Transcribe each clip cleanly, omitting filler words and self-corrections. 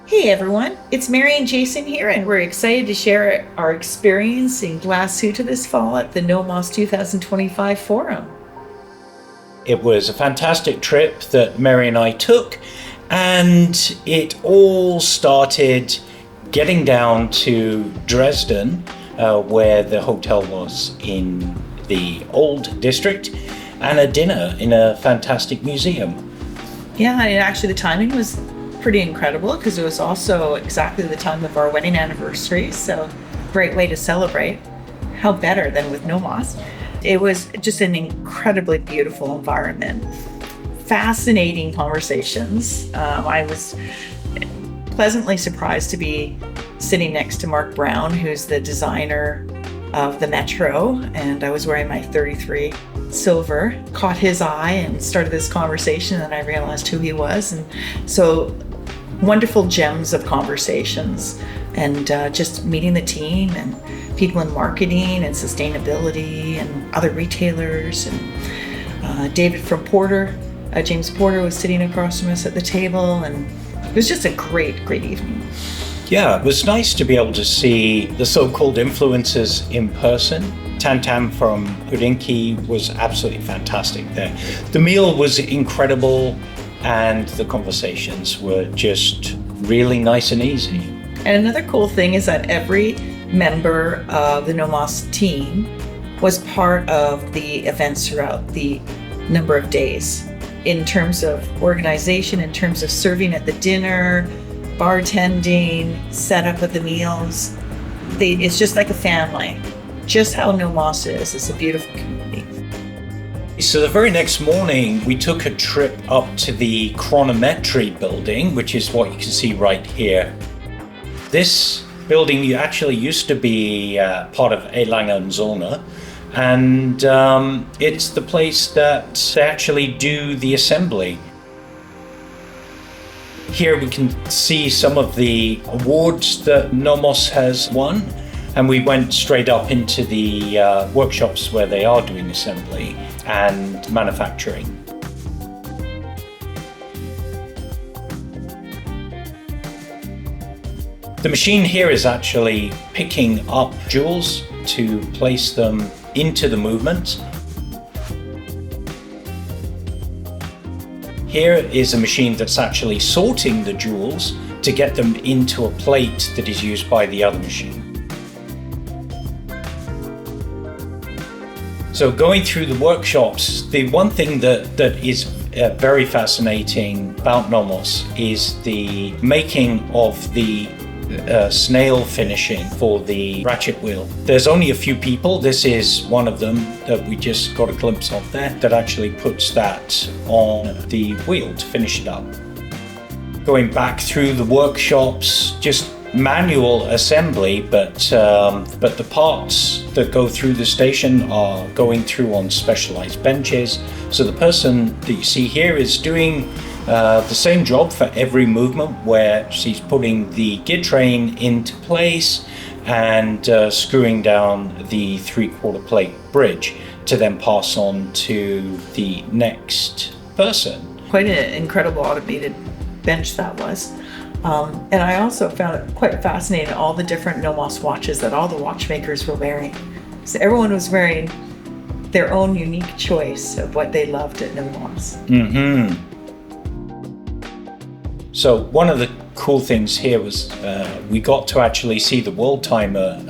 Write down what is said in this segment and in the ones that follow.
Hey everyone, it's Mary and Jason here, and we're excited to share our experience in Glashütte this fall at the Nomos 2025 Forum. It was a fantastic trip that Mary and I took, and it all started getting down to Dresden, where the hotel was in the old district, and a dinner in a fantastic museum. Yeah, and actually the timing was pretty incredible because it was also exactly the time of our wedding anniversary, so great way to celebrate. How better than with Nomos? It was just an incredibly beautiful environment, fascinating conversations. I was pleasantly surprised to be sitting next to Mark Brown, who's the designer of the Metro, and I was wearing my 33 silver, caught his eye and started this conversation, and I realized who he was. And so wonderful gems of conversations, and just meeting the team and people in marketing and sustainability and other retailers. And David from Porter, James Porter, was sitting across from us at the table, and it was just a great evening. Yeah, it was nice to be able to see the so-called influencers in person. Tantam from Hudinki was absolutely fantastic there. The meal was incredible, and the conversations were just really nice and easy. And another cool thing is that every member of the Nomos team was part of the events throughout the number of days. In terms of organization, in terms of serving at the dinner, bartending, setup of the meals, it's just like a family. Just how Nomos is. It's a beautiful community. So the very next morning, we took a trip up to the chronometry building, which is what you can see right here. This building actually used to be part of Zone, and it's the place that they actually do the assembly. Here we can see some of the awards that Nomos has won, and we went straight up into the workshops where they are doing assembly and manufacturing. The machine here is actually picking up jewels to place them into the movement. Here is a machine that's actually sorting the jewels to get them into a plate that is used by the other machine. So going through the workshops, the one thing that is very fascinating about Nomos is the making of the snail finishing for the ratchet wheel. There's only a few people, this is one of them that we just got a glimpse of there, that actually puts that on the wheel to finish it up. Going back through the workshops, just manual assembly, but the parts that go through the station are going through on specialized benches. So the person that you see here is doing the same job for every movement, where she's putting the gear train into place and screwing down the 3/4 plate bridge to then pass on to the next person. Quite an incredible automated bench that was. And I also found it quite fascinating, all the different Nomos watches that all the watchmakers were wearing. So everyone was wearing their own unique choice of what they loved at Nomos. Mm-hmm. So one of the cool things here was we got to actually see the Worldtimer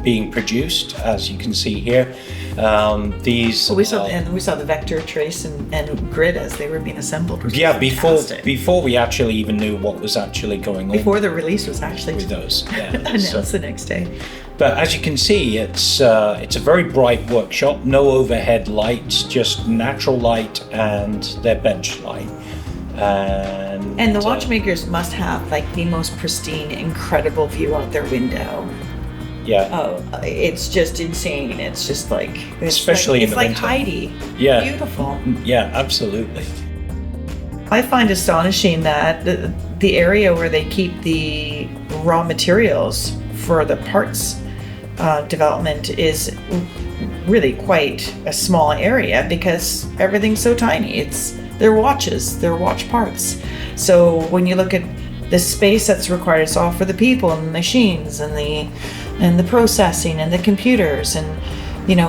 being produced, as you can see here. We saw the vector, trace, and grid as they were being assembled. Yeah, before we actually even knew what was actually going on. Before the release was actually with those, yeah. announced the next day. But as you can see, it's a very bright workshop. No overhead lights, just natural light and their bench light. And the watchmakers must have like the most pristine, incredible view out their window. Yeah. Oh, it's just insane. It's just like, especially in the winter. It's like Heidi. Yeah. Beautiful. Yeah, absolutely. I find astonishing that the area where they keep the raw materials for the parts development is really quite a small area, because everything's so tiny. They're watches, they're watch parts. So when you look at the space that's required is all for the people and the machines and the processing and the computers. And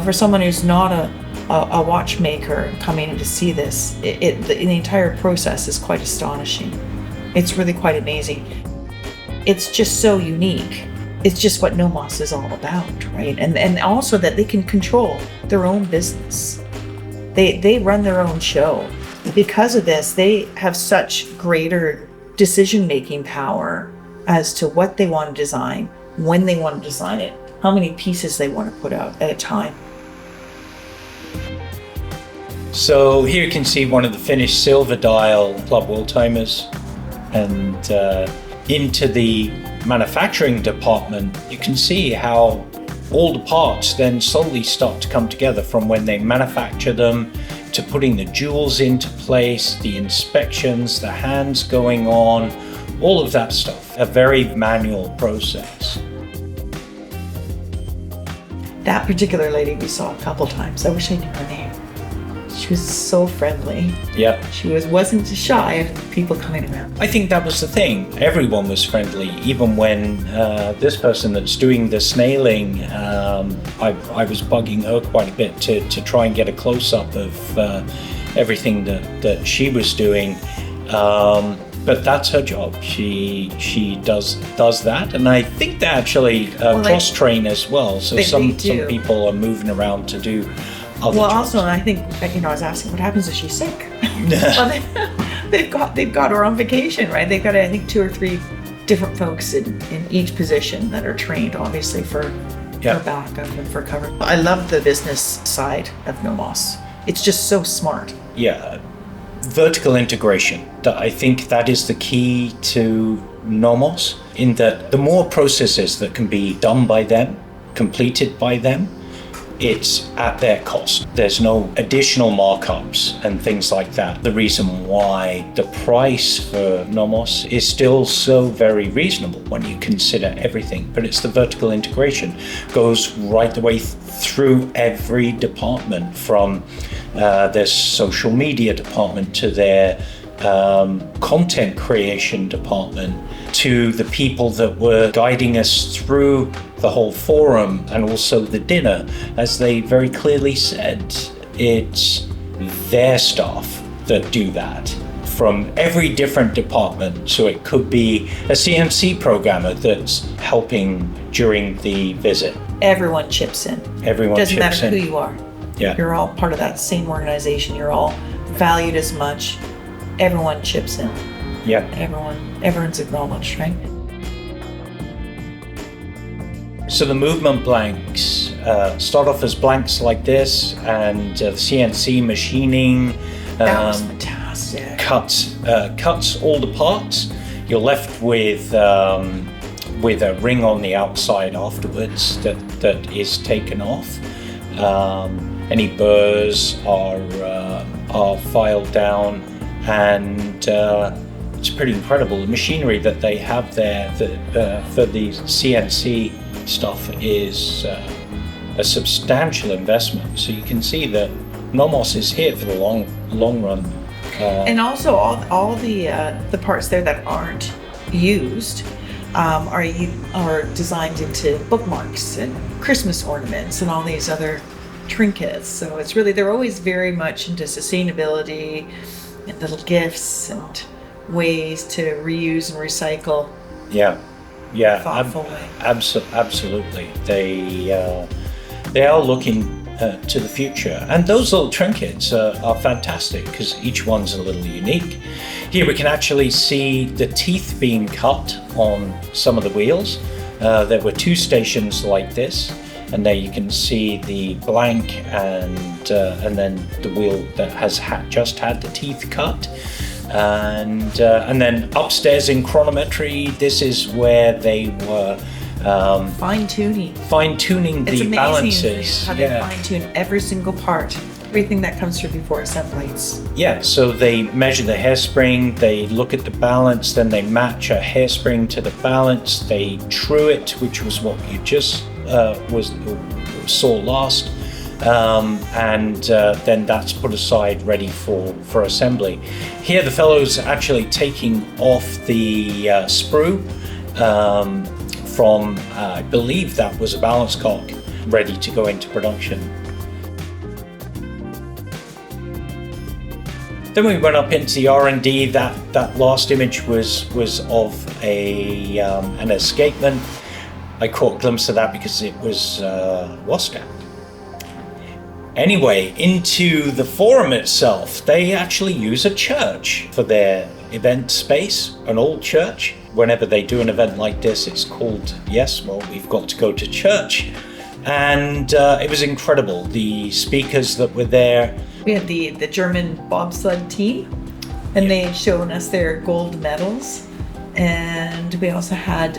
for someone who's not a watchmaker coming in to see this, the entire process is quite astonishing. It's really quite amazing. It's just so unique. It's just what Nomos is all about, right? And also that they can control their own business. They run their own show. Because of this, they have such greater decision-making power as to what they want to design, when they want to design it, how many pieces they want to put out at a time. So here you can see one of the finished silver dial Club Worldtimers, and into the manufacturing department, you can see how all the parts then slowly start to come together, from when they manufacture them to putting the jewels into place, the inspections, the hands going on, all of that stuff. A very manual process. That particular lady we saw a couple times, I wish I knew her name. She was so friendly. Yeah. She wasn't shy of people coming around. I think that was the thing. Everyone was friendly, even when this person that's doing the snailing, I was bugging her quite a bit to try and get a close-up of everything that she was doing. But that's her job. She does that, and I think they actually cross-train as well. So some people are moving around to do other jobs. Also, I think I was asking, what happens if she's sick? Well, they've got her on vacation, right? They've got I think 2 or 3 different folks in each position that are trained, obviously for backup and for cover. I love the business side of Nomos. It's just so smart. Yeah. Vertical integration. I think that is the key to Nomos, in that the more processes that can be done by them, completed by them, it's at their cost. There's no additional markups and things like that. The reason why the price for Nomos is still so very reasonable when you consider everything, but it's the vertical integration. Goes right the way through every department, from their social media department to their content creation department, to the people that were guiding us through the whole forum and also the dinner. As they very clearly said, it's their staff that do that from every different department. So it could be a CNC programmer that's helping during the visit. Everyone chips in. Everyone Doesn't chips in. matter who you are. Yeah. You're all part of that same organization. You're all valued as much. Everyone chips in. Yeah. Everyone's acknowledged, right? So the movement blanks start off as blanks like this, and the CNC machining That was fantastic. cuts all the parts. You're left with a ring on the outside afterwards that is taken off. Any burrs are filed down, and it's pretty incredible. The machinery that they have there for the CNC stuff is a substantial investment. So you can see that Nomos is here for the long run. And also all the parts there that aren't used are designed into bookmarks and Christmas ornaments and all these other trinkets. So it's really, they're always very much into sustainability and little gifts and ways to reuse and recycle. Yeah, Thoughtful way. Absolutely. They are looking to the future, and those little trinkets are fantastic because each one's a little unique. Here we can actually see the teeth being cut on some of the wheels. There were 2 stations like this, and there you can see the blank and then the wheel that has just had the teeth cut. And then upstairs in chronometry, this is where they were fine-tuning the balances. How they fine-tune every single part, everything that comes through before assembly. Yeah, so they measure the hairspring, they look at the balance, then they match a hairspring to the balance, they true it, which was what you just saw last, and then that's put aside ready for assembly. Here the fellow's actually taking off the sprue from, I believe that was a balance cock, ready to go into production. Then we went up into the R&D. That last image was of an escapement. I caught a glimpse of that because it was WASCAP. Anyway, into the forum itself, they actually use a church for their event space, an old church. Whenever they do an event like this, it's called, yes, well, we've got to go to church. And it was incredible. The speakers that were there. We had the German bobsled team, and they had shown us their gold medals. And we also had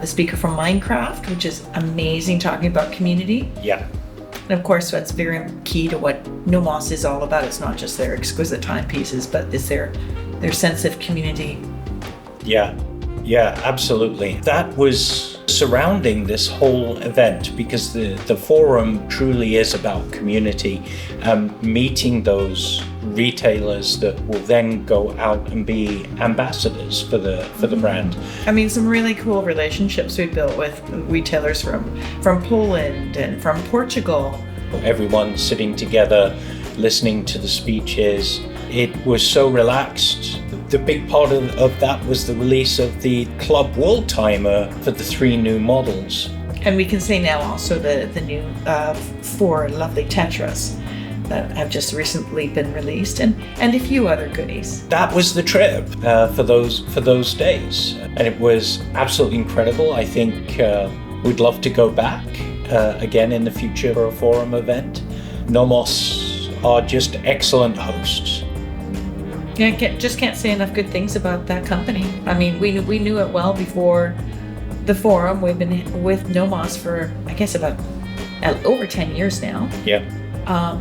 the speaker from Minecraft, which is amazing, talking about community. Yeah. And of course, that's very key to what Nomos is all about. It's not just their exquisite timepieces, but it's their sense of community. Yeah, absolutely. That was surrounding this whole event because the forum truly is about community, meeting those retailers that will then go out and be ambassadors for the brand. I mean, some really cool relationships we built with retailers from Poland and from Portugal. Everyone sitting together, listening to the speeches. It was so relaxed. The big part of that was the release of the Club Worldtimer for the 3 new models. And we can say now also the new 4 lovely Tetras that have just recently been released, and a few other goodies. That was the trip for those days, and it was absolutely incredible. I think we'd love to go back again in the future for a forum event. Nomos are just excellent hosts. Yeah, just can't say enough good things about that company. I mean, we knew it well before the forum. We've been with Nomos for, I guess, about over 10 years now. Yeah.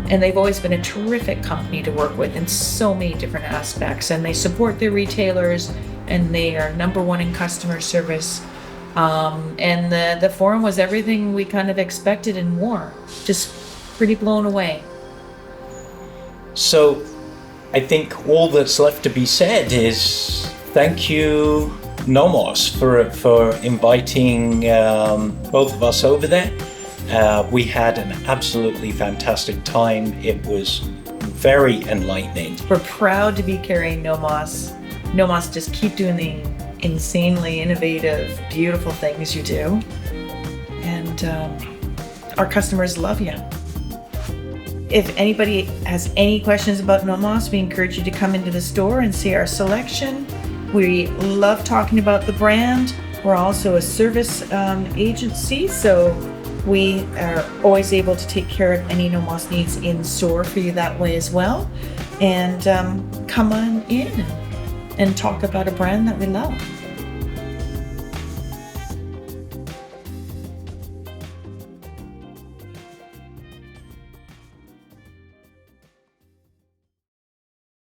And they've always been a terrific company to work with in so many different aspects. And they support their retailers, and they are number 1 in customer service. And the forum was everything we kind of expected and more. Just pretty blown away. So I think all that's left to be said is thank you, Nomos, for inviting both of us over there. We had an absolutely fantastic time. It was very enlightening. We're proud to be carrying Nomos. Nomos, just keep doing the insanely innovative, beautiful things you do. And our customers love you. If anybody has any questions about Nomos, we encourage you to come into the store and see our selection. We love talking about the brand. We're also a service agency, so we are always able to take care of any Nomos needs in store for you that way as well. And come on in and talk about a brand that we love.